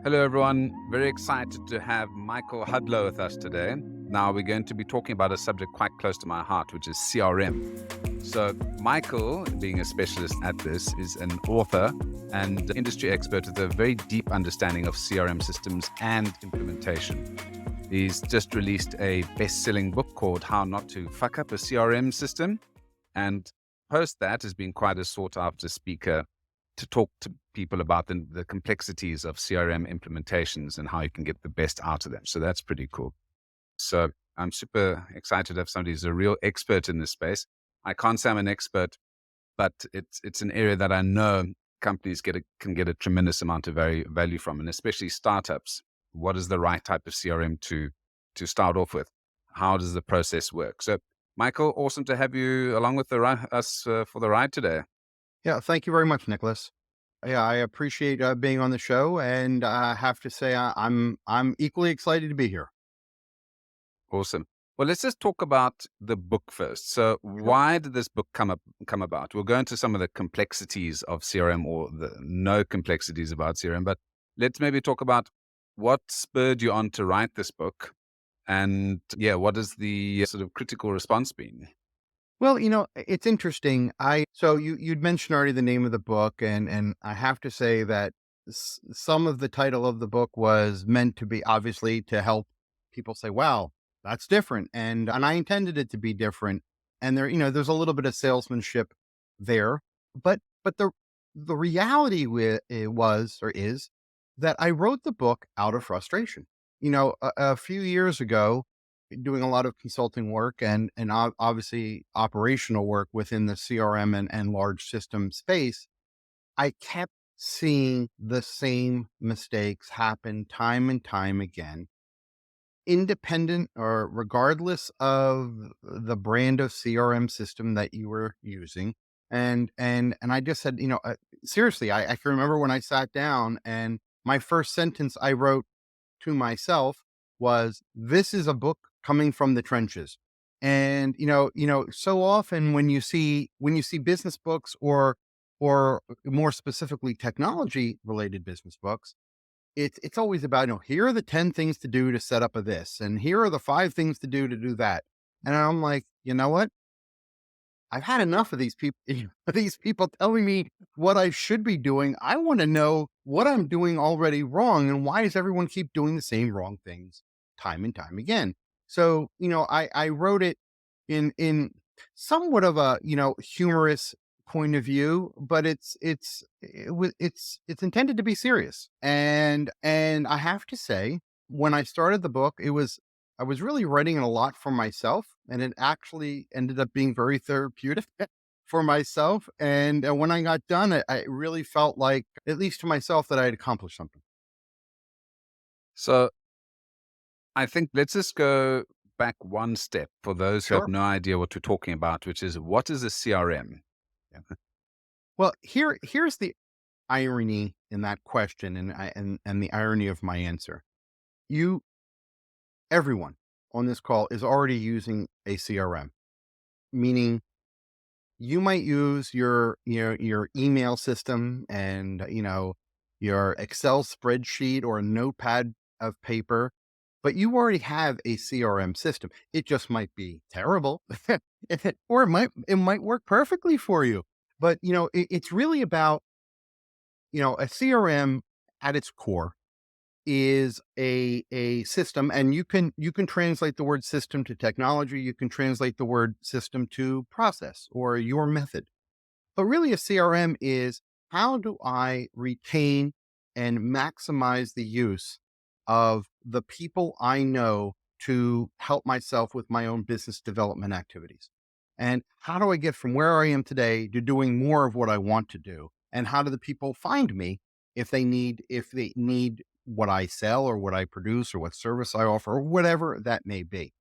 Hello, everyone. Very excited to have Michael Hudlow with us today. Now, we're going to be talking about a subject quite close to my heart, which is CRM. So, Michael, being a specialist at this, is an author and industry expert with a very deep understanding of CRM systems and implementation. He's just released a best selling book called How Not to Fuck Up a CRM System. And post that has been quite a sought after speaker to talk to people about the complexities of CRM implementations and how you can get the best out of them. So that's pretty cool. So I'm super excited to have somebody who's a real expert in this space. I can't say I'm an expert, but it's an area that I know companies can get a tremendous amount of value from, and especially startups. What is the right type of CRM to start off with? How does the process work? So, Michael, awesome to have you along with us for the ride today. Yeah, thank you very much, Nicholas. Yeah, I appreciate being on the show, and I have to say I'm equally excited to be here. Awesome. Well, let's just talk about the book first. So, Sure. why did this book come about? We'll go into some of the complexities of CRM or the no complexities about CRM, but let's maybe talk about what spurred you on to write this book, and yeah, what has the sort of critical response been? Well, it's interesting. You'd mentioned already the name of the book, and I have to say that some of the title of the book was meant to be obviously to help people say, "Wow, that's different," and I intended it to be different. And there's a little bit of salesmanship there, but the reality with it was or is that I wrote the book out of frustration. A few years ago, doing a lot of consulting work and obviously operational work within the CRM and large system space, I kept seeing the same mistakes happen time and time again, independent or regardless of the brand of CRM system that you were using. And I just said, seriously, I can remember when I sat down and my first sentence I wrote to myself was, "This is a book coming from the trenches." And so often when you see business books or more specifically technology related business books, it's always about, here are the 10 things to do to set up a this, and here are the 5 things to do that. And I'm like, you know what? I've had enough of these people these people telling me what I should be doing. I want to know what I'm doing already wrong, and why does everyone keep doing the same wrong things time and time again? So, I wrote it in somewhat of a, humorous point of view, but it's intended to be serious. And I have to say, when I started the book, I was really writing it a lot for myself, and it actually ended up being very therapeutic for myself. And when I got done, I really felt like, at least to myself, that I had accomplished something. So, I think let's just go back one step for those who have Sure. no idea what we're talking about, which is what is a CRM? Yeah. Well, here's the irony in that question, and the irony of my answer. You Everyone on this call is already using a CRM, meaning you might use your email system and your Excel spreadsheet or a notepad of paper, but you already have a CRM system. It just might be terrible, or it might work perfectly for you. But it's really about, a CRM at its core is a system, and you can translate the word system to technology, you can translate the word system to process or your method. But really, a CRM is, how do I retain and maximize the use of the people I know to help myself with my own business development activities? And how do I get from where I am today to doing more of what I want to do? And how do the people find me if they need what I sell or what I produce or what service I offer or whatever that may be?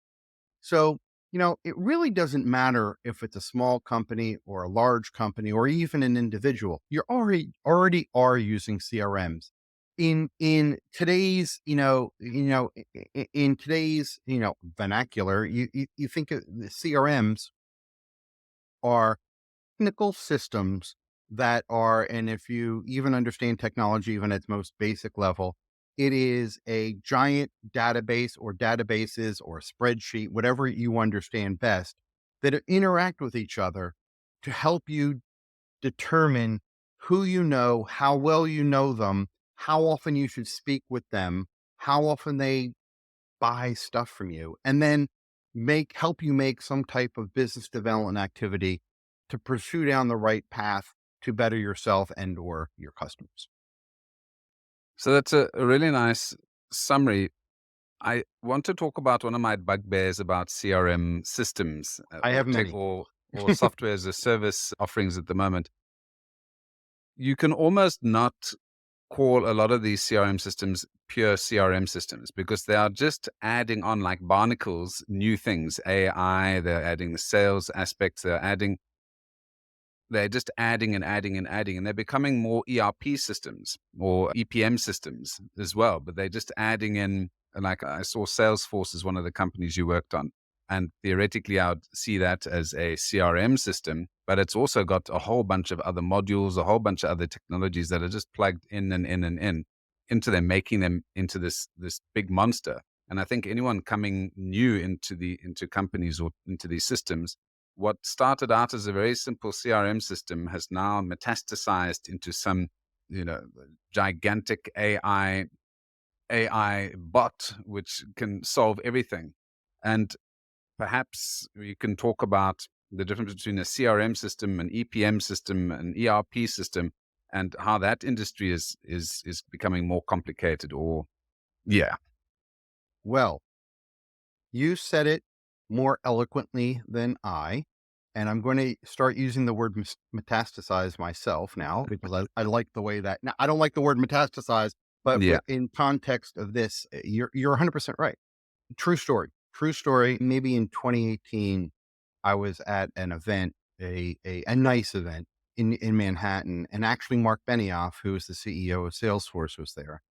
So, it really doesn't matter if it's a small company or a large company or even an individual. You're already are using CRMs. In today's, in today's, vernacular, you think of the CRMs are technical systems that are, and if you even understand technology, even at its most basic level, It is a giant database or databases or spreadsheet, whatever you understand best, that interact with each other to help you determine who you know, how well you know them, how often you should speak with them, how often they buy stuff from you, and then help you make some type of business development activity to pursue down the right path to better yourself and or your customers. So that's a really nice summary. I want to talk about one of my bugbears about CRM systems, I or have many. or software as a service offerings at the moment. You can almost not call a lot of these CRM systems pure CRM systems because they are just adding on like barnacles, new things, AI, they're adding the sales aspects, they're just adding and adding and adding, and they're becoming more ERP systems or EPM systems as well. But they're just adding in, like I saw Salesforce is one of the companies you worked on. And theoretically, I would see that as a CRM system, but it's also got a whole bunch of other modules, a whole bunch of other technologies that are just plugged in and in and in into them, making them into this big monster. And I think anyone coming new into companies or into these systems, what started out as a very simple CRM system has now metastasized into some, you know, gigantic AI bot which can solve everything. And perhaps you can talk about the difference between a CRM system, an EPM system, an ERP system, and how that industry is becoming more complicated. Or yeah, Well, you said it more eloquently than I, and I'm going to start using the word metastasize myself now because I like the way that. Now, I don't like the word metastasize, but yeah, in context of this, you're 100% right. True story. True story. Maybe in 2018, I was at an event, a nice event in Manhattan, and actually Mark Benioff, who is the CEO of Salesforce, was there.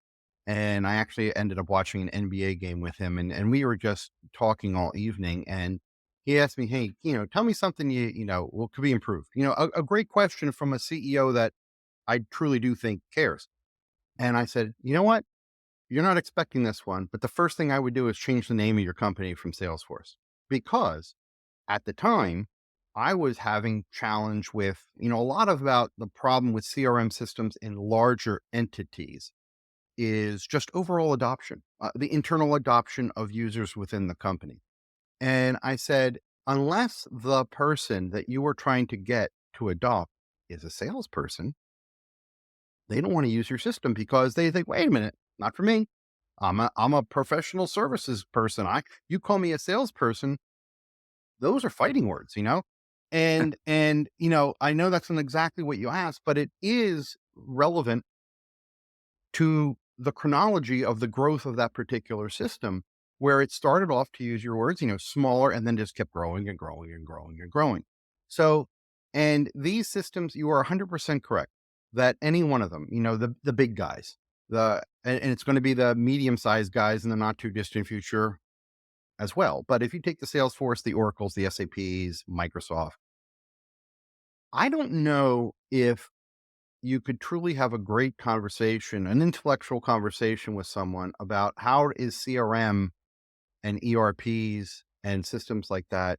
And I actually ended up watching an NBA game with him, and we were just talking all evening. And he asked me, "Hey, tell me something well, could be improved." A great question from a CEO that I truly do think cares. And I said, "You know what? You're not expecting this one, but the first thing I would do is change the name of your company from Salesforce because at the time I was having challenge with, a lot of about the problem with CRM systems in larger entities is just overall adoption, the internal adoption of users within the company. And I said, unless the person that you are trying to get to adopt is a salesperson, they don't want to use your system because they think, wait a minute, not for me. I'm a professional services person. You call me a salesperson, those are fighting words. And I know that's not exactly what you asked, but it is relevant to the chronology of the growth of that particular system, where it started off, to use your words, smaller and then just kept growing and growing and growing and growing. So, and these systems, you are 100% correct that any one of them, the big guys, and it's going to be the medium sized guys in the not too distant future as well. But if you take the Salesforce, the Oracles, the SAPs, Microsoft, I don't know if you could truly have a great conversation, an intellectual conversation with someone about how is CRM and ERPs and systems like that,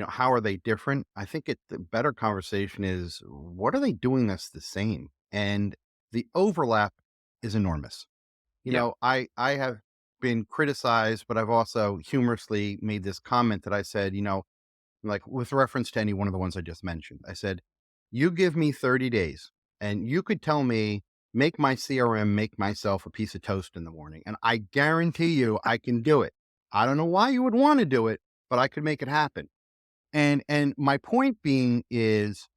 how are they different? I think the better conversation is what are they doing that's the same? And the overlap is enormous. yeah. I have been criticized, but I've also humorously made this comment that I said, like with reference to any one of the ones I just mentioned, I said, you give me 30 days and you could tell me, make my CRM make myself a piece of toast in the morning. And I guarantee you I can do it. I don't know why you would want to do it, but I could make it happen. And my point being is,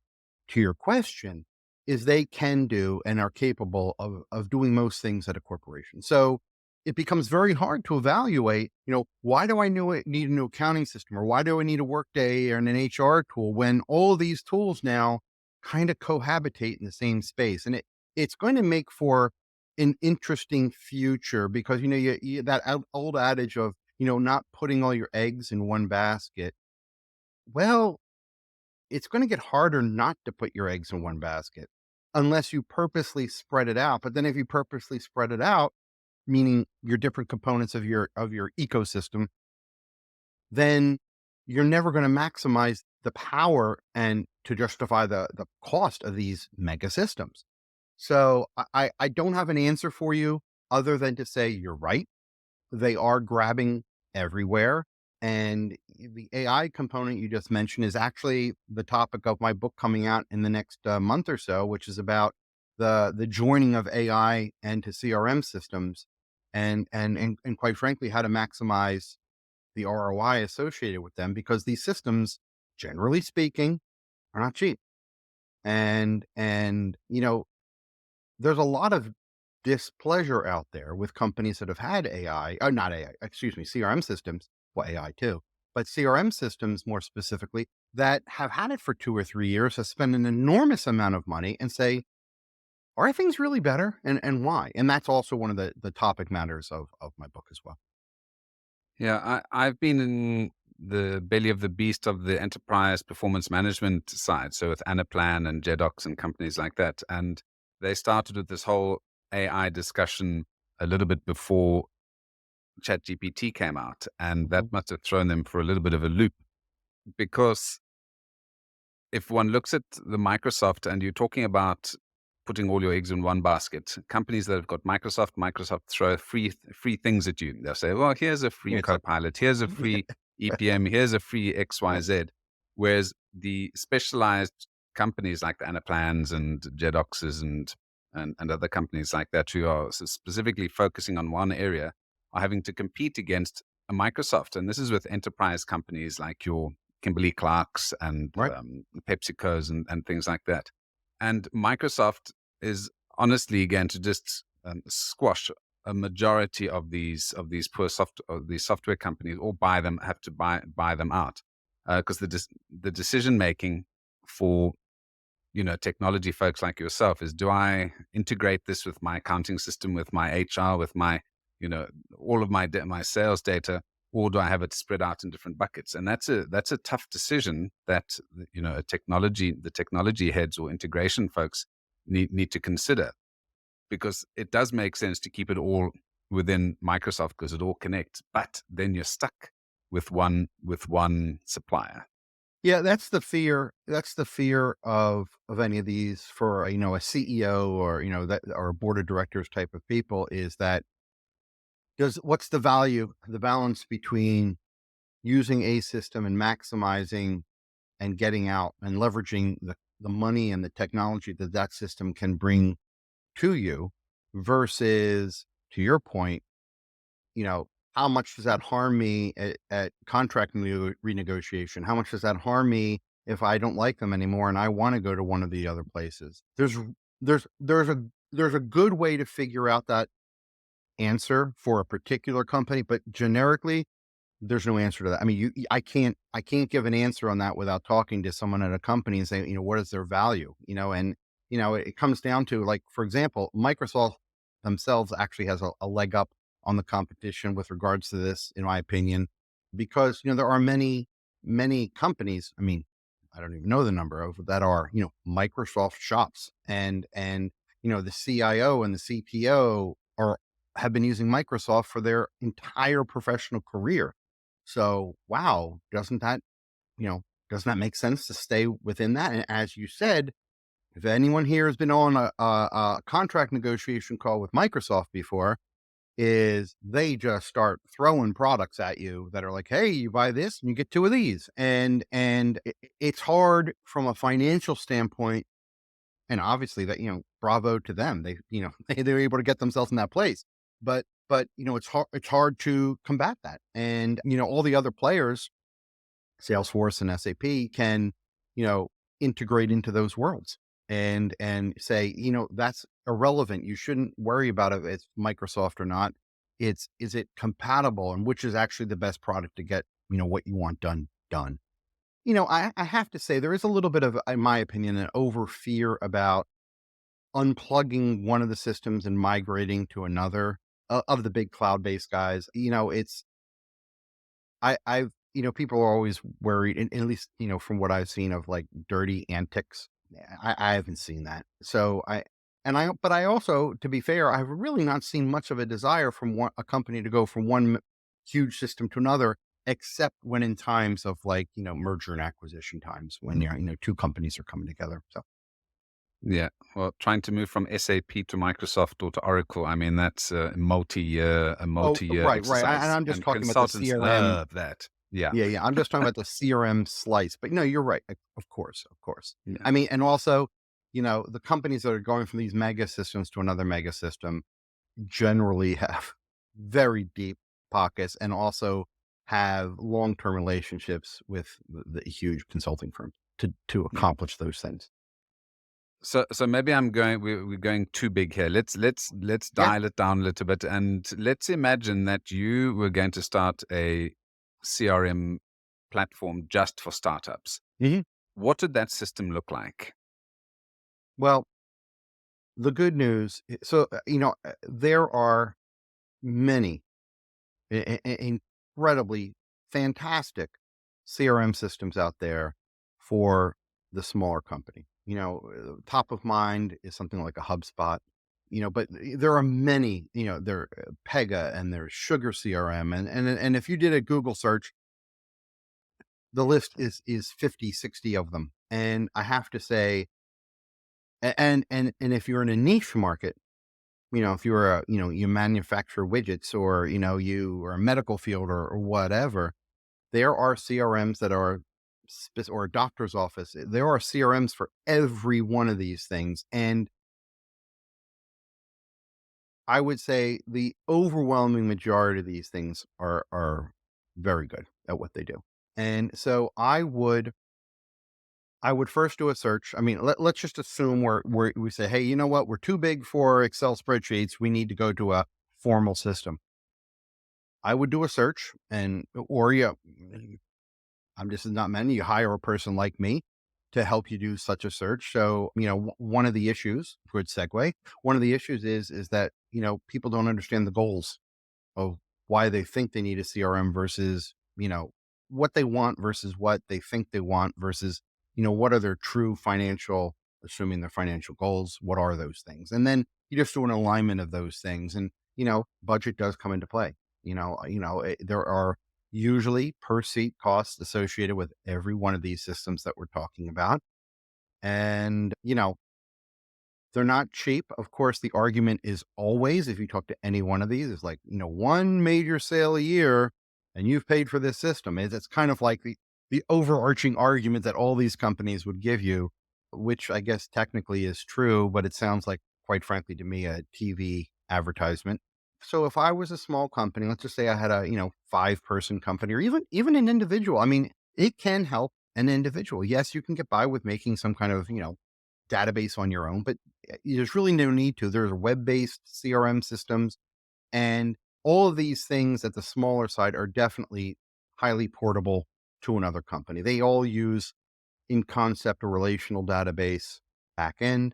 to your question, is they can do and are capable of doing most things at a corporation. So it becomes very hard to evaluate, why do I need a new accounting system, or why do I need a workday or an HR tool when all these tools now kind of cohabitate in the same space. And it's going to make for an interesting future because, that old adage of, not putting all your eggs in one basket. Well, it's going to get harder not to put your eggs in one basket unless you purposely spread it out. But then if you purposely spread it out, meaning your different components of your ecosystem, then you're never going to maximize the power and to justify the cost of these mega systems. So I don't have an answer for you other than to say you're right. They are grabbing everywhere. And the AI component you just mentioned is actually the topic of my book coming out in the next month or so, which is about the joining of AI and to CRM systems, and quite frankly, how to maximize the ROI associated with them, because these systems, generally speaking, are not cheap. And there's a lot of displeasure out there with companies that have had AI, not AI, excuse me, CRM systems, well, AI too, but CRM systems more specifically, that have had it for 2 or 3 years, have spent an enormous amount of money and say, are things really better? And why? And that's also one of the topic matters of my book as well. Yeah, I've been in the belly of the beast of the enterprise performance management side. So with Anaplan and Jedox and companies like that. And they started with this whole AI discussion a little bit before ChatGPT came out. And that Mhm. must have thrown them for a little bit of a loop because if one looks at the Microsoft and you're talking about putting all your eggs in one basket, companies that have got Microsoft throw free things at you. They'll say, well, here's a free It's like, Copilot, here's a free EPM, here's a free XYZ. Whereas the specialized companies like the Anaplans and Jedoxes and other companies like that who are specifically focusing on one area are having to compete against a Microsoft. And this is with enterprise companies like your Kimberly Clark's and right. PepsiCo's and things like that. And Microsoft is honestly going to just squash a majority of these of these software companies, or have to buy them out because the decision making for technology folks like yourself is, do I integrate this with my accounting system, with my HR, with my you know all of my sales data, or do I have it spread out in different buckets? And that's a tough decision that the technology heads or integration folks need to consider, because it does make sense to keep it all within Microsoft because it all connects, but then you're stuck with one supplier. Yeah, that's the fear. That's the fear of any of these for a CEO, or that, or a board of directors type of people, is that does what's the balance between using a system and maximizing and getting out and leveraging the money and the technology that that system can bring to you, versus, to your point, how much does that harm me at contract renegotiation? How much does that harm me if I don't like them anymore and I want to go to one of the other places? There's a good way to figure out that answer for a particular company, but generically, there's no answer to that. I mean, I can't give an answer on that without talking to someone at a company and saying, what is their value? And it comes down to, like, for example, Microsoft themselves actually has a leg up on the competition with regards to this, in my opinion, because there are many companies. I mean, I don't even know the number of that are Microsoft shops, and the CIO and the CTO are have been using Microsoft for their entire professional career. So, wow, doesn't that make sense to stay within that? And as you said, if anyone here has been on a contract negotiation call with Microsoft before, is they just start throwing products at you that are like, hey, you buy this and you get two of these. And it's hard from a financial standpoint. And obviously that, bravo to them. They, they were able to get themselves in that place. But it's hard to combat that. And, all the other players, Salesforce and SAP, can, you know, integrate into those worlds and say, that's irrelevant. You shouldn't worry about if it's Microsoft or not. It's, is it compatible, and which is actually the best product to get, what you want done. I have to say there is a little bit of, in my opinion, an over fear about unplugging one of the systems and migrating to another of the big cloud-based guys. People are always worried, and at least, from what I've seen of, like, dirty antics. I haven't seen that. So But I also, to be fair, I've really not seen much of a desire from a company to go from one huge system to another, except when in times of like, merger and acquisition times when, two companies are coming together. So, Yeah. Well, trying to move from SAP to Microsoft or to Oracle, I mean, that's a oh, multi-year right, right. And exercise, I'm just and talking about the consultants CRM. love that. Yeah. Yeah, yeah. I'm just talking about the CRM slice. But no, you're right. Of course, of course. Yeah. I mean, and also, the companies that are going from these mega systems to another mega system generally have very deep pockets and also have long-term relationships with the huge consulting firms to Yeah. accomplish those things. So maybe we're going too big here. Let's Yeah. dial it down a little bit, and let's imagine that you were going to start a CRM platform just for startups. Mhm. What did that system look like? Well, the good news, there are many incredibly fantastic CRM systems out there for the smaller company. Top of mind is something like a HubSpot. But there are many. There Pega and there's Sugar CRM, and if you did a Google search, the list is 50, 60 of them. And I have to say, and if you're in a niche market, if you're you manufacture widgets, or you are a medical field, or whatever, there are CRMs that are or a doctor's office. There are CRMs for every one of these things. And I would say the overwhelming majority of these things are very good at what they do. And so I would first do a search. I mean, let's just assume we say, hey, you know what? We're too big for Excel spreadsheets. We need to go to a formal system. I would do a search, or this is not many. You hire a person like me to help you do such a search. So, one of the issues, good segue, one of the issues is that, people don't understand the goals of why they think they need a CRM versus, what they want versus what they think they want versus, what are their true financial, assuming their financial goals, what are those things? And then you just do an alignment of those things. And, budget does come into play. There are usually per seat costs associated with every one of these systems that we're talking about. And, they're not cheap. Of course, the argument is always, if you talk to any one of these, is like, one major sale a year and you've paid for this system. It's kind of like the overarching argument that all these companies would give you, which I guess technically is true, but it sounds like, quite frankly, to me, a TV advertisement. So if I was a small company, let's just say I had a, 5-person company, or even an individual, I mean, it can help an individual. Yes, you can get by with making some kind of, database on your own, but there's really no need to. There's web-based CRM systems, and all of these things at the smaller side are definitely highly portable to another company. They all use, in concept, a relational database backend.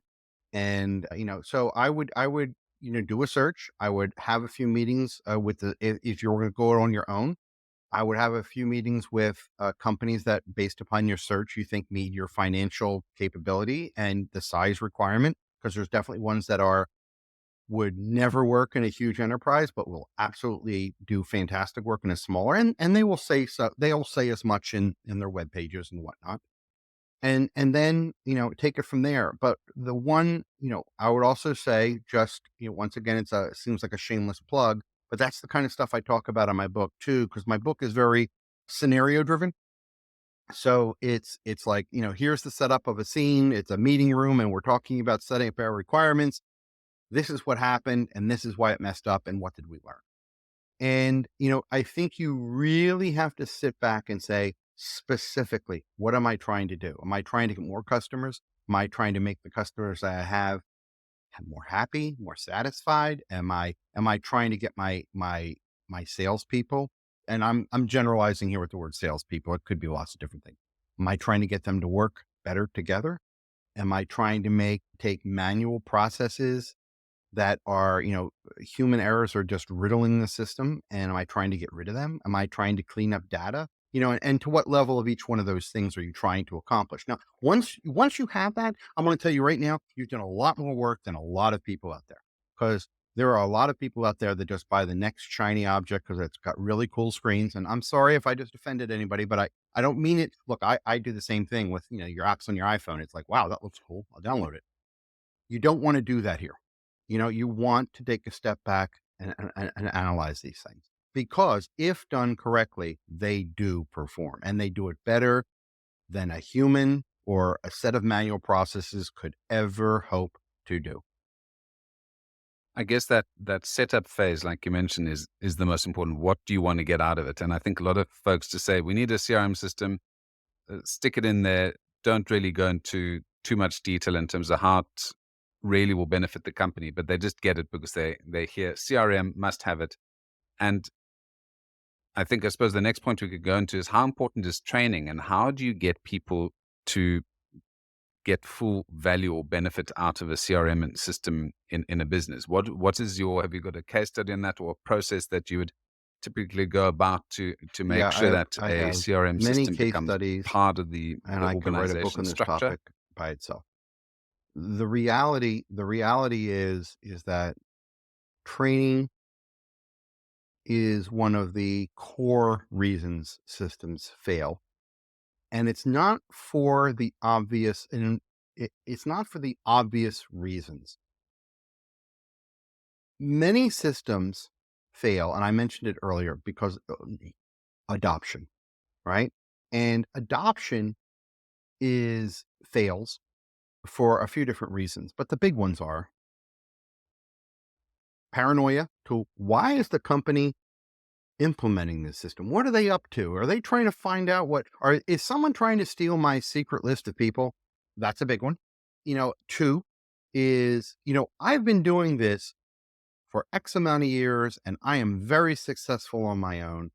And, so I would, do a search. I would have a few meetings with if you're going to go on your own. I would have a few meetings with companies that, based upon your search, you think meet your financial capability and the size requirement. Because there's definitely ones that would never work in a huge enterprise, but will absolutely do fantastic work in a smaller. And they will say so. They'll say as much in their web pages and whatnot. And then, take it from there. But the one, I would also say, just, once again, it seems like a shameless plug, but that's the kind of stuff I talk about in my book too, because my book is very scenario driven. So it's like, here's the setup of a scene. It's a meeting room and we're talking about setting up our requirements. This is what happened and this is why it messed up and what did we learn? And, I think you really have to sit back and say, specifically, what am I trying to do? Am I trying to get more customers? Am I trying to make the customers that I have more happy, more satisfied? Am I trying to get my salespeople? And I'm generalizing here with the word salespeople. It could be lots of different things. Am I trying to get them to work better together? Am I trying to take manual processes that are, human errors are just riddling the system? And am I trying to get rid of them? Am I trying to clean up data? and to what level of each one of those things are you trying to accomplish? Now, once you have that, I'm going to tell you right now, you've done a lot more work than a lot of people out there, because there are a lot of people out there that just buy the next shiny object because it's got really cool screens. And I'm sorry if I just offended anybody, but I don't mean it. Look, I do the same thing with, your apps on your iPhone. It's like, wow, that looks cool. I'll download it. You don't want to do that here. You want to take a step back and analyze these things, because if done correctly, they do perform, and they do it better than a human or a set of manual processes could ever hope to do. I guess that setup phase, like you mentioned, is the most important. What do you want to get out of it? And I think a lot of folks just say we need a CRM system, stick it in there. Don't really go into too much detail in terms of how it really will benefit the company, but they just get it because they hear CRM must have it. And I suppose the next point we could go into is how important is training, and how do you get people to get full value or benefit out of a CRM system in a business? Have you got a case study on that, or a process that you would typically go about to Yeah, make sure that I a have CRM many system case becomes studies, part of the and the I could write a book organization on this structure? topic by itself. The reality is that training is one of the core reasons systems fail. And it's not for the obvious, and it's not for the obvious reasons. Many systems fail, and I mentioned it earlier, because adoption, right? And adoption is fails for a few different reasons, but the big ones are paranoia to why is the company implementing this system? What are they up to? Are they trying to find out is someone trying to steal my secret list of people? That's a big one. Two is, I've been doing this for X amount of years and I am very successful on my own.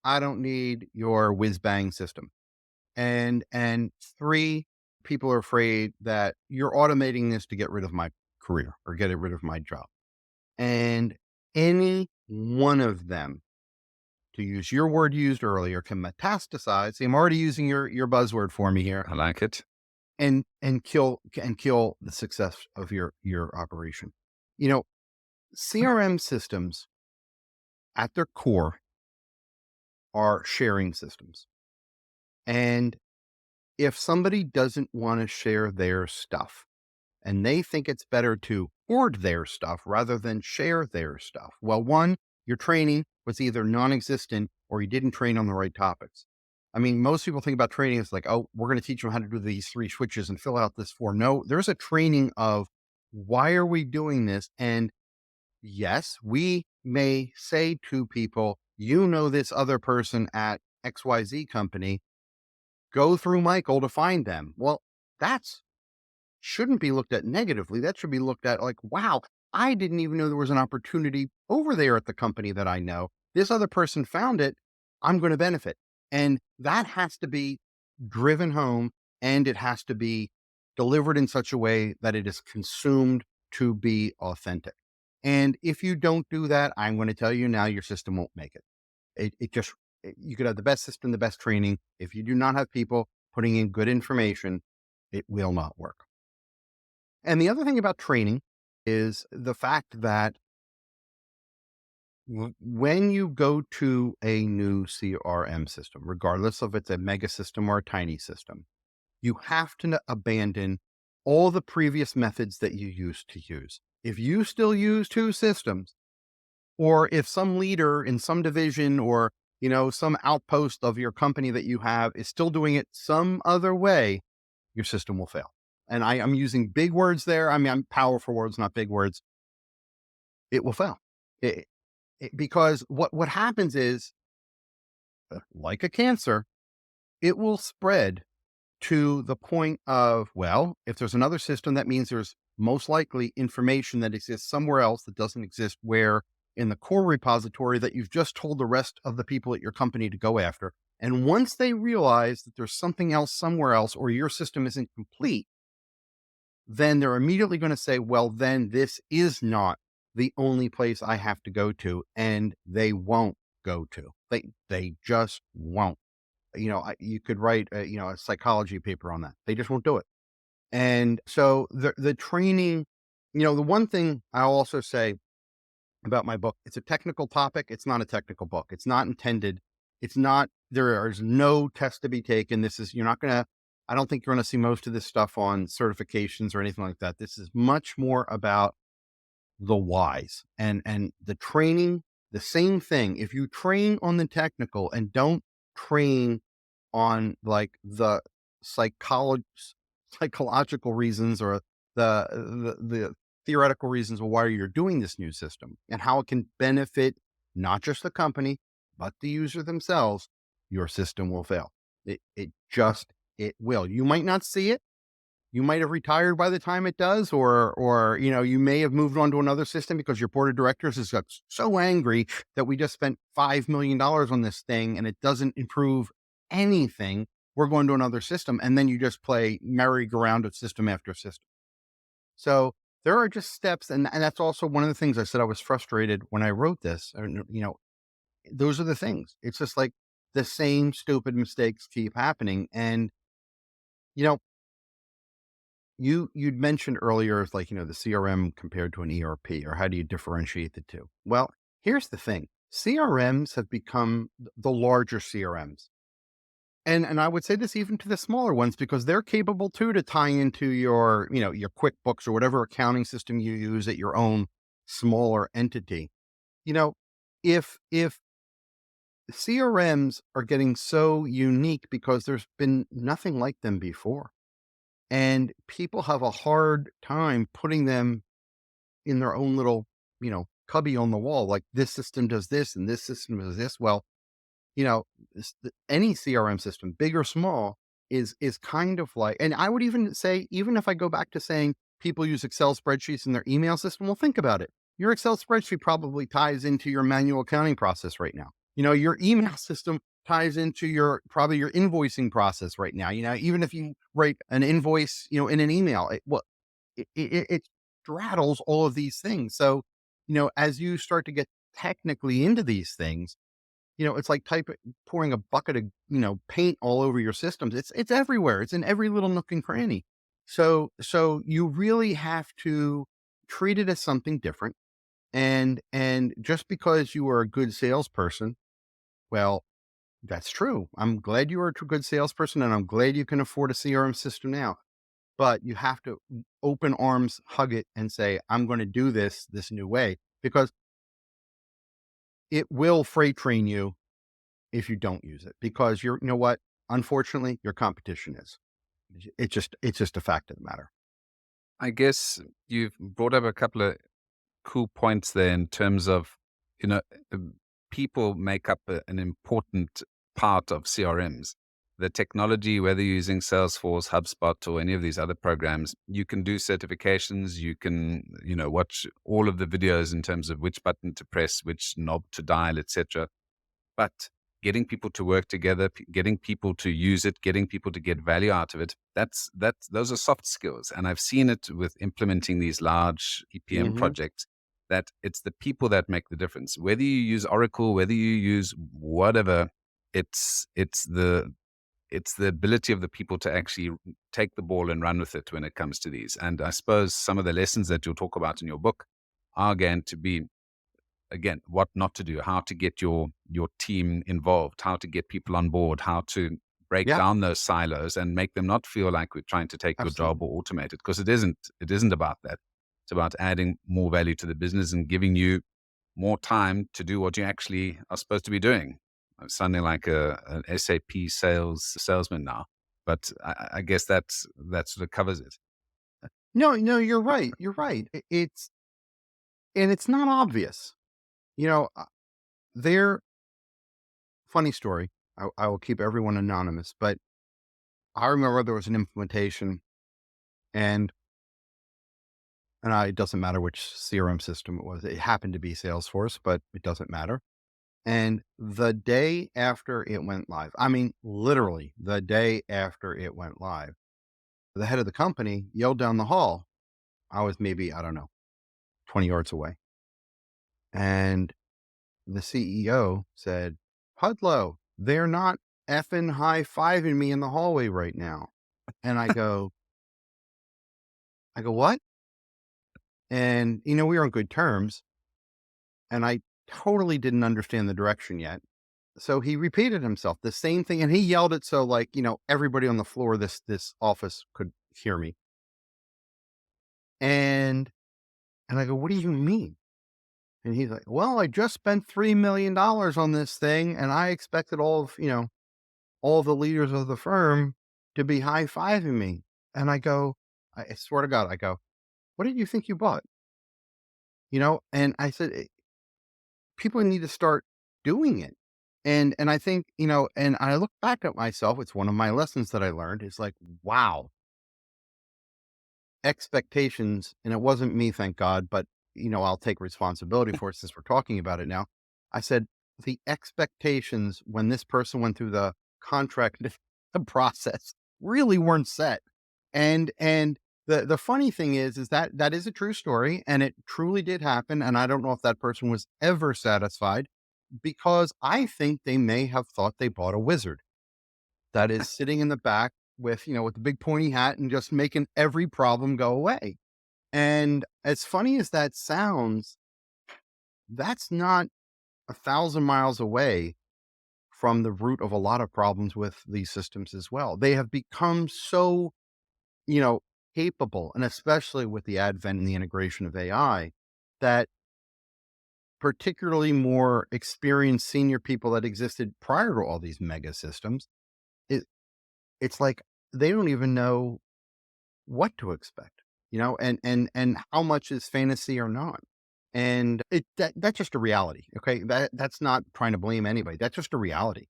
I don't need your whiz bang system. And three, people are afraid that you're automating this to get rid of my career or get rid of my job. And any one of them, to use your word used earlier, can metastasize. See, I'm already using your buzzword for me here, I like it. and kill the success of your operation. You know, CRM systems at their core are sharing systems. And if somebody doesn't want to share their stuff, and they think it's better to hoard their stuff rather than share their stuff, well, one, your training was either non-existent or you didn't train on the right topics. I mean, most people think about training as like, oh, we're going to teach them how to do these three switches and fill out this form. No, there's a training of why are we doing this? And yes, we may say to people, this other person at XYZ company, go through Michael to find them. Well, that's shouldn't be looked at negatively. That should be looked at like, wow, I didn't even know there was an opportunity over there at the company that I know. This other person found it. I'm going to benefit. And that has to be driven home, and it has to be delivered in such a way that it is consumed to be authentic. And if you don't do that, I'm going to tell you now, your system won't make it. You could have the best system, the best training. If you do not have people putting in good information, it will not work. And the other thing about training is the fact that when you go to a new CRM system, regardless of it's a mega system or a tiny system, you have to abandon all the previous methods that you used to use. If you still use two systems, or if some leader in some division or some outpost of your company that you have is still doing it some other way, your system will fail. And I'm using big words there. I mean, I'm powerful words, not big words. It will fail. Because what happens is, like a cancer, it will spread to the point of, well, if there's another system, that means there's most likely information that exists somewhere else that doesn't exist where in the core repository that you've just told the rest of the people at your company to go after. And once they realize that there's something else somewhere else, or your system isn't complete, then they're immediately going to say, well, then this is not the only place I have to go to. And they won't go to. They just won't. You could write a psychology paper on that. They just won't do it. And so the training, the one thing I'll also say about my book, it's a technical topic. It's not a technical book. It's not intended. It's not, there is no test to be taken. You're not going to, I don't think you're going to see most of this stuff on certifications or anything like that. This is much more about the whys and the training. The same thing. If you train on the technical and don't train on like the psycholo- psychological reasons or the theoretical reasons of why you're doing this new system and how it can benefit not just the company but the user themselves, your system will fail. It will. You might not see it. You might have retired by the time it does, or you may have moved on to another system because your board of directors has got so angry that we just spent $5 million on this thing and it doesn't improve anything. We're going to another system, and then you just play merry-go-round of system after system. So there are just steps, and that's also one of the things I said I was frustrated when I wrote this. Those are the things. It's just like the same stupid mistakes keep happening, and you know you'd mentioned earlier, like, the CRM compared to an ERP, or how do you differentiate the two? Well, here's the thing. CRMs have become the larger CRMs. And I would say this even to the smaller ones because they're capable too to tie into your QuickBooks or whatever accounting system you use at your own smaller entity. You know, if CRMs are getting so unique because there's been nothing like them before, and people have a hard time putting them in their own little, cubby on the wall. Like, this system does this and this system does this. Well, any CRM system, big or small, is kind of like, and I would even say, even if I go back to saying people use Excel spreadsheets in their email system, well, think about it. Your Excel spreadsheet probably ties into your manual accounting process right now. Your email system ties into probably your invoicing process right now. Even if you write an invoice, in an email, it straddles all of these things. So, as you start to get technically into these things, it's like pouring a bucket of, paint all over your systems. It's everywhere. It's in every little nook and cranny. So you really have to treat it as something different. And just because you are a good salesperson, well, that's true. I'm glad you are a good salesperson, and I'm glad you can afford a CRM system now. But you have to open arms, hug it, and say, I'm going to do this new way, because it will freight train you if you don't use it, because you know what? Unfortunately, your competition is. It's just a fact of the matter. I guess you've brought up a couple of cool points there in terms of, you know, uh, people make up an important part of CRMs. The technology, whether you're using Salesforce, HubSpot, or any of these other programs, you can do certifications. You can, watch all of the videos in terms of which button to press, which knob to dial, etc. But getting people to work together, getting people to use it, getting people to get value out of it, those are soft skills. And I've seen it with implementing these large EPM Hmm. projects, that it's the people that make the difference. Whether you use Oracle, whether you use whatever, it's the ability of the people to actually take the ball and run with it when it comes to these. And I suppose some of the lessons that you'll talk about in your book are going to be, again, what not to do, how to get your team involved, how to get people on board, how to break Yeah, down those silos and make them not feel like we're trying to take your job absolutely. or automate it, because it isn't about that. It's about adding more value to the business and giving you more time to do what you actually are supposed to be doing. I'm sounding like an SAP salesman now, but I guess that sort of covers it. No, no, you're right. You're right. It's not obvious. You know, uh, there. Funny story. I will keep everyone anonymous, but I remember there was an implementation, and it doesn't matter which CRM system it was. It happened to be Salesforce, but it doesn't matter. And the day after it went live, I mean, literally the day after it went live, the head of the company yelled down the hall. I was maybe, I don't know, 20 yards away. And the CEO said, Hudlow, they're not effing high-fiving me in the hallway right now. And I go, "What?" And, we were on good terms, and I totally didn't understand the direction yet. So he repeated himself, the same thing, and he yelled it so, like, everybody on the floor of this office could hear me. And I go, "What do you mean?" And he's like, "Well, I just spent $3 million on this thing, and I expected all the leaders of the firm to be high-fiving me." And I go, I swear to God, I go, "What did you think you bought?" And I said, people need to start doing it. And I think, and I look back at myself, it's one of my lessons that I learned. Is like, wow, expectations, and it wasn't me, thank God, but I'll take responsibility for it since we're talking about it now. I said the expectations when this person went through the contract process really weren't set. And the funny thing is that that is a true story, and it truly did happen. And I don't know if that person was ever satisfied, because I think they may have thought they bought a wizard that is sitting in the back with the big pointy hat and just making every problem go away. And as funny as that sounds, that's not 1,000 miles away from the root of a lot of problems with these systems as well. They have become so, you know, capable, and especially with the advent and the integration of AI, that particularly more experienced senior people that existed prior to all these mega systems, it, it's like they don't even know what to expect, and how much is fantasy or not. And that's just a reality. Okay. That's not trying to blame anybody. That's just a reality.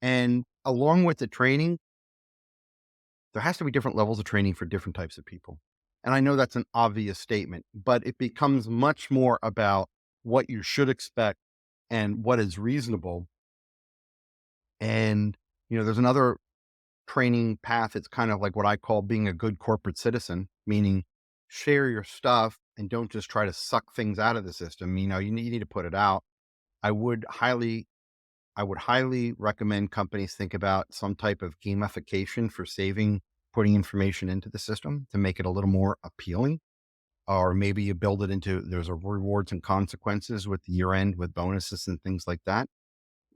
And along with the training, there has to be different levels of training for different types of people. And I know that's an obvious statement, but it becomes much more about what you should expect and what is reasonable. And, there's another training path. It's kind of like what I call being a good corporate citizen, meaning share your stuff and don't just try to suck things out of the system. You need to put it out. I would highly I would highly recommend companies think about some type of gamification for saving, putting information into the system to make it a little more appealing. Or maybe you build it into, there's a rewards and consequences with year end with bonuses and things like that.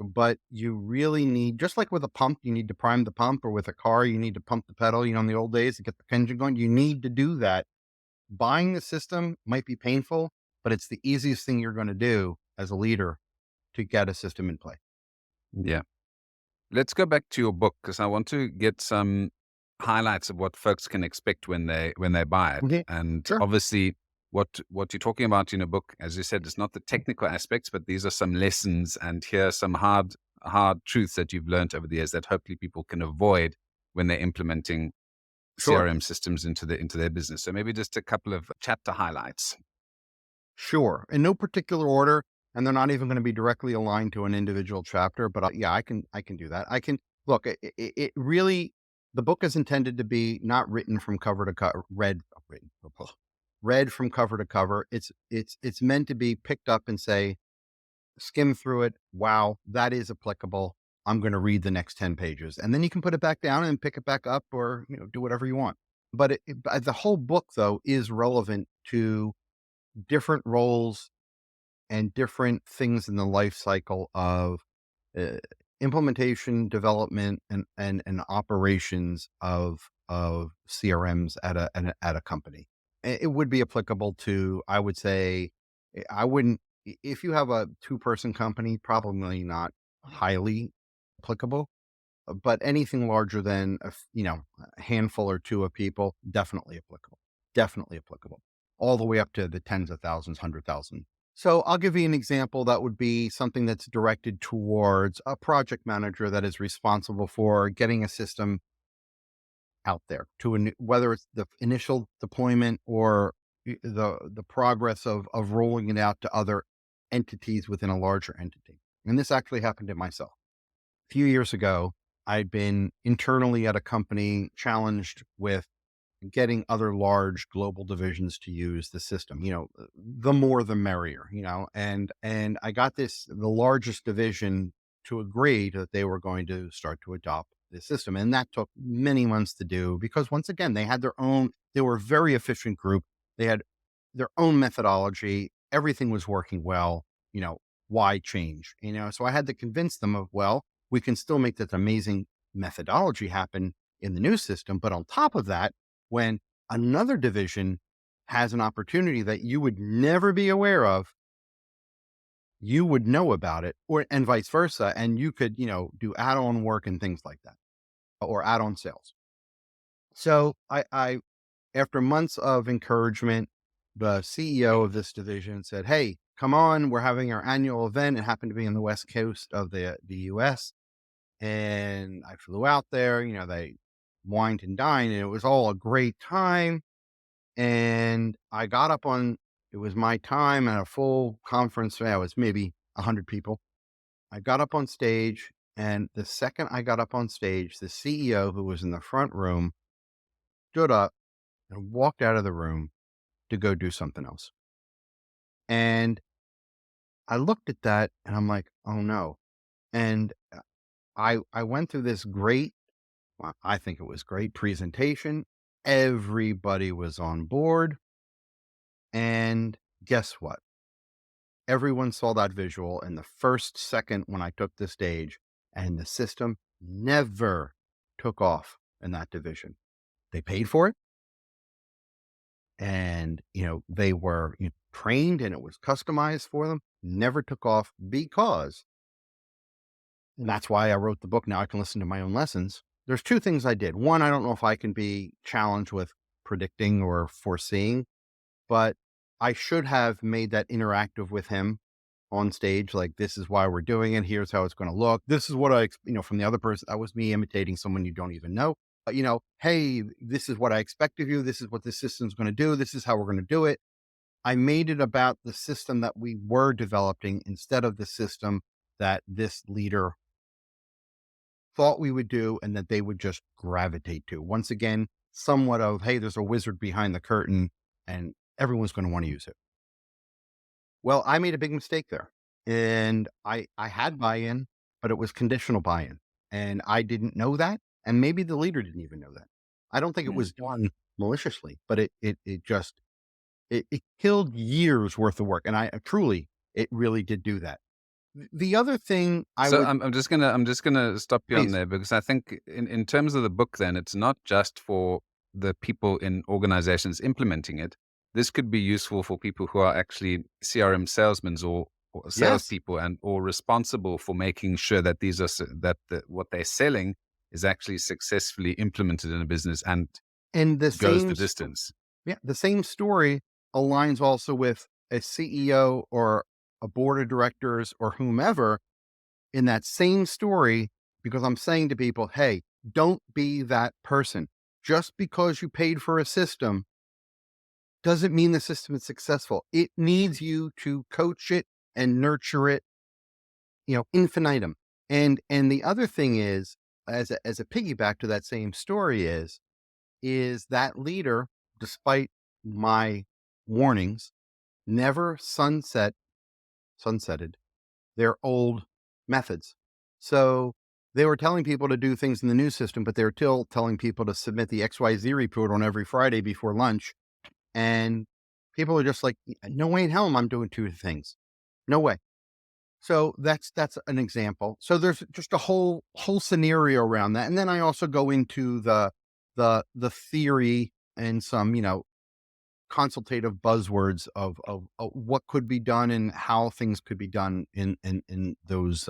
But you really need, just like with a pump, you need to prime the pump, or with a car, you need to pump the pedal, in the old days to get the engine going. You need to do that. Buying the system might be painful, but it's the easiest thing you're going to do as a leader to get a system in play. Yeah. Let's go back to your book because I want to get some highlights of what folks can expect when they buy it. Okay. And Sure. obviously, what you're talking about in a book, as you said, it's not the technical aspects, but these are some lessons, and here are some hard truths that you've learned over the years that hopefully people can avoid when they're implementing Sure. CRM systems into their business. So maybe just a couple of chapter highlights. Sure. In no particular order, and they're not even going to be directly aligned to an individual chapter, but yeah, I can do that. I can look, it really, the book is intended to be not written from cover to cover, read from cover to cover. It's meant to be picked up and say, skim through it. Wow, that is applicable. I'm going to read the next 10 pages. And then you can put it back down and pick it back up, or, do whatever you want. But the whole book though is relevant to different roles and different things in the life cycle of uh, implementation, development, and operations of CRMs at a company. It would be applicable to, I would say, I wouldn't, if you have a two-person company, probably not highly applicable. But anything larger than a handful or two of people, definitely applicable. Definitely applicable. All the way up to the tens of thousands, 100,000. So I'll give you an example that would be something that's directed towards a project manager that is responsible for getting a system out there to whether it's the initial deployment or the progress of rolling it out to other entities within a larger entity. And this actually happened to myself. A few years ago, I'd been internally at a company challenged with getting other large global divisions to use the system. The more the merrier, and I got the largest division to agree that they were going to start to adopt this system. And that took many months to do because once again, they were a very efficient group. They had their own methodology. Everything was working well. You know, why change? So I had to convince them of, well, we can still make this amazing methodology happen in the new system. But on top of that, when another division has an opportunity that you would never be aware of, you would know about it, or and vice versa. And you could, do add-on work and things like that, or add-on sales. So I after months of encouragement, the CEO of this division said, "Hey, come on, we're having our annual event." It happened to be on the West Coast of the US. And I flew out there, they wined and dined, and it was all a great time. And I got up on, it was my time at a full conference. Yeah, it was maybe 100 people. I got up on stage, and the second I got up on stage, the CEO who was in the front room stood up and walked out of the room to go do something else. And I looked at that and I'm like, oh no. And I went through this great, well, I think it was great presentation. Everybody was on board. And guess what? Everyone saw that visual in the first second when I took the stage, and the system never took off in that division. They paid for it, and they were trained, and it was customized for them. Never took off because, and that's why I wrote the book. Now I can listen to my own lessons. There's two things I did. One, I don't know if I can be challenged with predicting or foreseeing, but I should have made that interactive with him on stage. Like, this is why we're doing it. Here's how it's going to look. This is what from the other person, that was me imitating someone you don't even know. Hey, this is what I expect of you. This is what this system's going to do. This is how we're going to do it. I made it about the system that we were developing instead of the system that this leader thought we would do and that they would just gravitate to. Once again, somewhat of, hey, there's a wizard behind the curtain and everyone's going to want to use it. Well, I made a big mistake there. And I had buy-in, but it was conditional buy-in. And I didn't know that. And maybe the leader didn't even know that. I don't think it Mm. was done maliciously, but it just it killed years worth of work. And I truly, it really did do that. The other thing I So would I'm just gonna stop you on please, there because I think in terms of the book, then it's not just for the people in organizations implementing it. This could be useful for people who are actually CRM salesmen or yes. salespeople and or responsible for making sure that these are what they're selling is actually successfully implemented in a business and And goes the distance. the same story aligns also with a CEO or a board of directors or whomever in that same story, because I'm saying to people, hey, don't be that person. Just because you paid for a system doesn't mean the system is successful. It needs you to coach it and nurture it, infinitum. And the other thing is, as a piggyback to that same story is that leader, despite my warnings, never sunsetted their old methods. So they were telling people to do things in the new system, but they were still telling people to submit the XYZ report on every Friday before lunch. And people are just like, no way in hell am I doing two things. No way. So that's an example. So there's just a whole scenario around that. And then I also go into the theory and some, consultative buzzwords of what could be done and how things could be done in those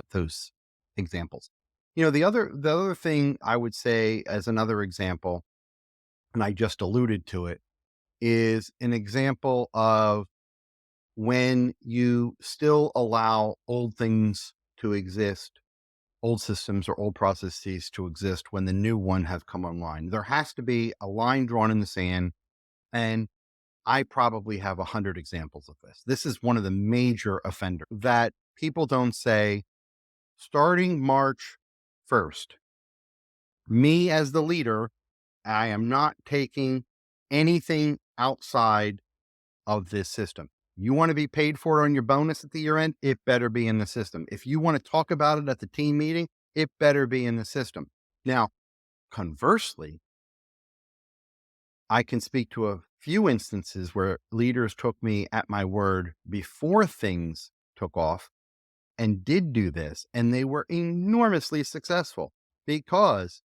examples. The other thing I would say as another example, and I just alluded to it, is an example of when you still allow old things to exist, old systems or old processes to exist when the new one has come online. There has to be a line drawn in the sand, and I probably have 100 examples of this. This is one of the major offenders that people don't say, starting March 1st, me as the leader, I am not taking anything outside of this system. You want to be paid for it on your bonus at the year end, it better be in the system. If you want to talk about it at the team meeting, it better be in the system. Now, conversely, I can speak to a few instances where leaders took me at my word before things took off and did do this, and they were enormously successful because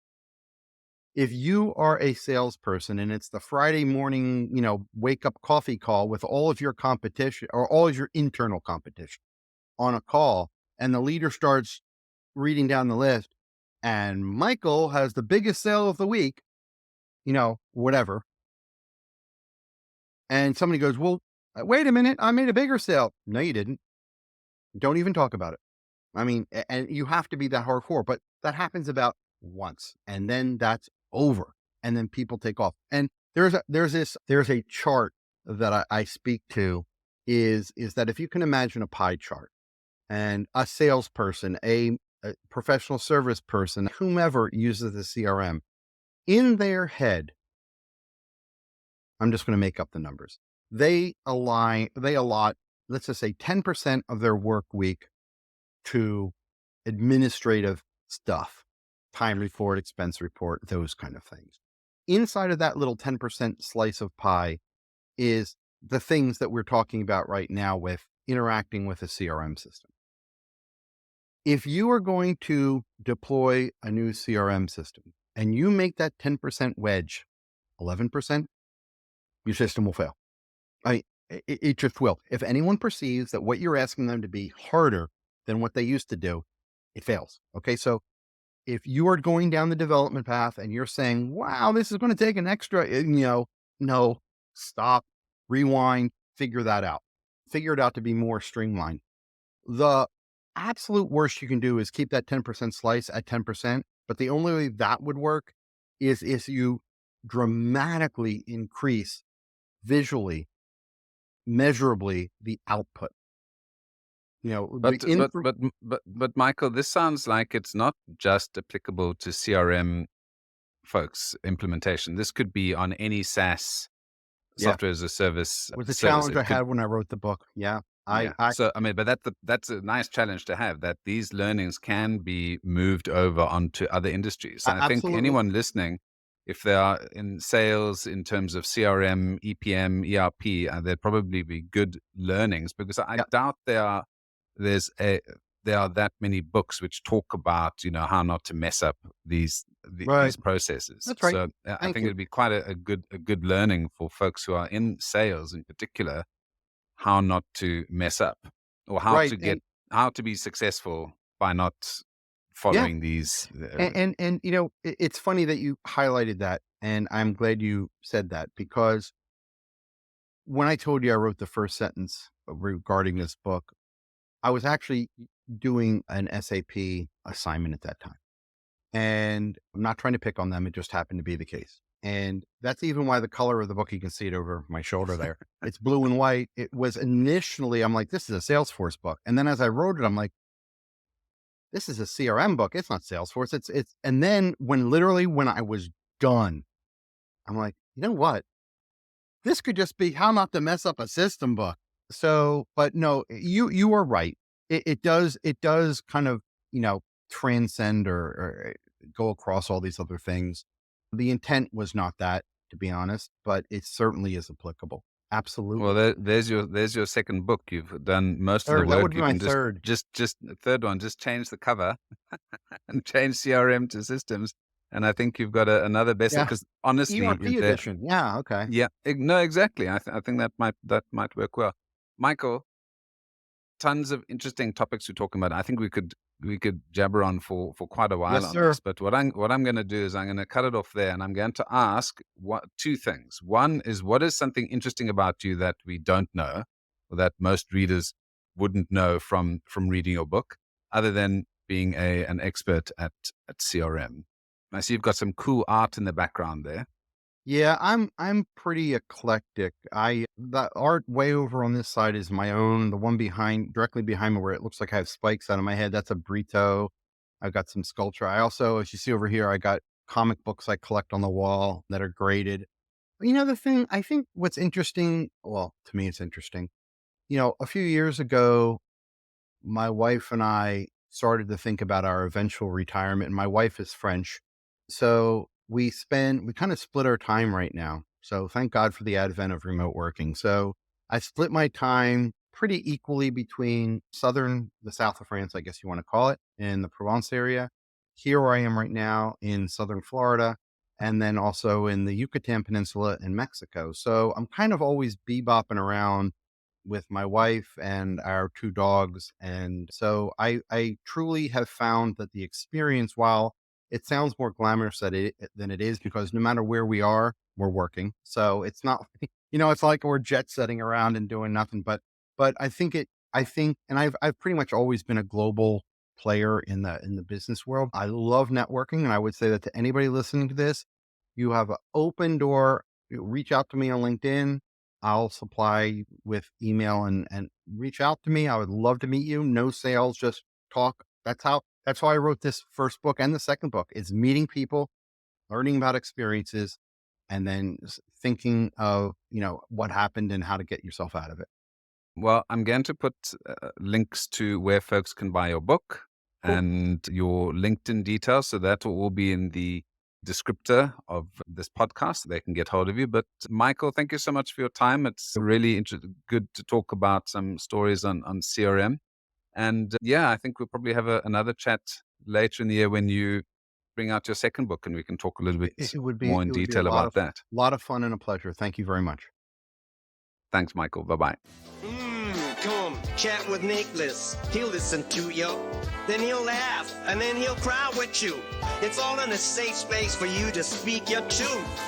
if you are a salesperson and it's the Friday morning, wake up coffee call with all of your competition or all of your internal competition on a call, and the leader starts reading down the list, and Michael has the biggest sale of the week, whatever. And somebody goes, well, wait a minute, I made a bigger sale. No, you didn't. Don't even talk about it. I mean, and you have to be that hardcore, but that happens about once and then that's over. And then people take off. And there's a chart that I speak to is that if you can imagine a pie chart and a salesperson, a professional service person, whomever uses the CRM in their head, I'm just going to make up the numbers. They allot, let's just say 10% of their work week to administrative stuff, time report, expense report, those kind of things. Inside of that little 10% slice of pie is the things that we're talking about right now with interacting with a CRM system. If you are going to deploy a new CRM system and you make that 10% wedge 11%, your system will fail. It just will. If anyone perceives that what you're asking them to be harder than what they used to do, it fails. Okay. So if you are going down the development path and you're saying, wow, this is going to take an extra, no, stop, rewind, figure that out. Figure it out to be more streamlined. The absolute worst you can do is keep that 10% slice at 10%. But the only way that would work is you dramatically increase visually, measurably the output. The But Michael, this sounds like it's not just applicable to CRM folks implementation. This could be on any SaaS, yeah, software as a service was the service. challenge I It could, had when I wrote the book. Yeah. yeah. So I mean, but that's a nice challenge to have, that these learnings can be moved over onto other industries. And I think Absolutely. anyone listening, if they are in sales in terms of CRM, EPM, ERP, there'd probably be good learnings, because I Yeah. doubt there's a there are that many books which talk about, how not to mess up Right. these processes. That's right. So I Thank think you. it'd be quite a good learning for folks who are in sales in particular, how not to mess up, or Right. And how to be successful by not yeah. following these. And it's funny that you highlighted that. And I'm glad you said that because when I told you I wrote the first sentence regarding this book, I was actually doing an SAP assignment at that time. And I'm not trying to pick on them. It just happened to be the case. And that's even why the color of the book, you can see it over my shoulder there. It's blue and white. It was initially, I'm like, this is a Salesforce book. And then as I wrote it, I'm like, this is a CRM book. It's not Salesforce. And then when I was done, I'm like, you know what? This could just be how not to mess up a system book. So, but no, you are right. It does kind of, transcend or go across all these other things. The intent was not that, to be honest, but it certainly is applicable. Well, Absolutely. there's your second book. You've done most of the Third, that would work. be You my can third. just the third one, just change the cover and change CRM to systems. And I think you've got another best, Yeah. because honestly, ERP edition. Yeah. Okay. yeah, no, exactly. I think that might work well. Michael, tons of interesting topics we're talking about. I think we could jabber on for quite a while Yes, on sir. this. But what I'm going to do is I'm going to cut it off there, and I'm going to ask two things. One is, what is something interesting about you that we don't know, or that most readers wouldn't know from reading your book, other than being an expert at CRM? I see you've got some cool art in the background there. Yeah, I'm pretty eclectic. The art way over on this side is my own. The one directly behind me, where it looks like I have spikes out of my head, that's a Brito. I've got some sculpture. I also, as you see over here, I got comic books I collect on the wall that are graded. The thing I think what's interesting, well, to me it's interesting, A few years ago, my wife and I started to think about our eventual retirement. And my wife is French. So we kind of split our time right now. So thank God for the advent of remote working. So I split my time pretty equally between the south of France, I guess you want to call it, in the Provence area. Here where I am right now in southern Florida, and then also in the Yucatan Peninsula in Mexico. So I'm kind of always bebopping around with my wife and our two dogs. And so I truly have found that the experience, while it sounds more glamorous than it is, because no matter where we are, we're working. So it's not, it's like we're jet setting around and doing nothing. But and I've pretty much always been a global player in the business world. I love networking, and I would say that to anybody listening to this, you have an open door. Reach out to me on LinkedIn. I'll supply with email, and reach out to me. I would love to meet you. No sales, just talk. That's how I wrote this first book and the second book, is meeting people, learning about experiences, and then thinking of, what happened and how to get yourself out of it. Well, I'm going to put links to where folks can buy your book Cool. and your LinkedIn details. So that will all be in the descriptor of this podcast so they can get hold of you. But Michael, thank you so much for your time. It's really good to talk about some stories on CRM. And yeah, I think we'll probably have another chat later in the year when you bring out your second book and we can talk a little bit more in It would be a detail about that. lot of fun and a pleasure. Thank you very much. Thanks, Michael. Bye-bye. Come, chat with Nicholas. He'll listen to you. Then he'll laugh, and then he'll cry with you. It's all in a safe space for you to speak your truth.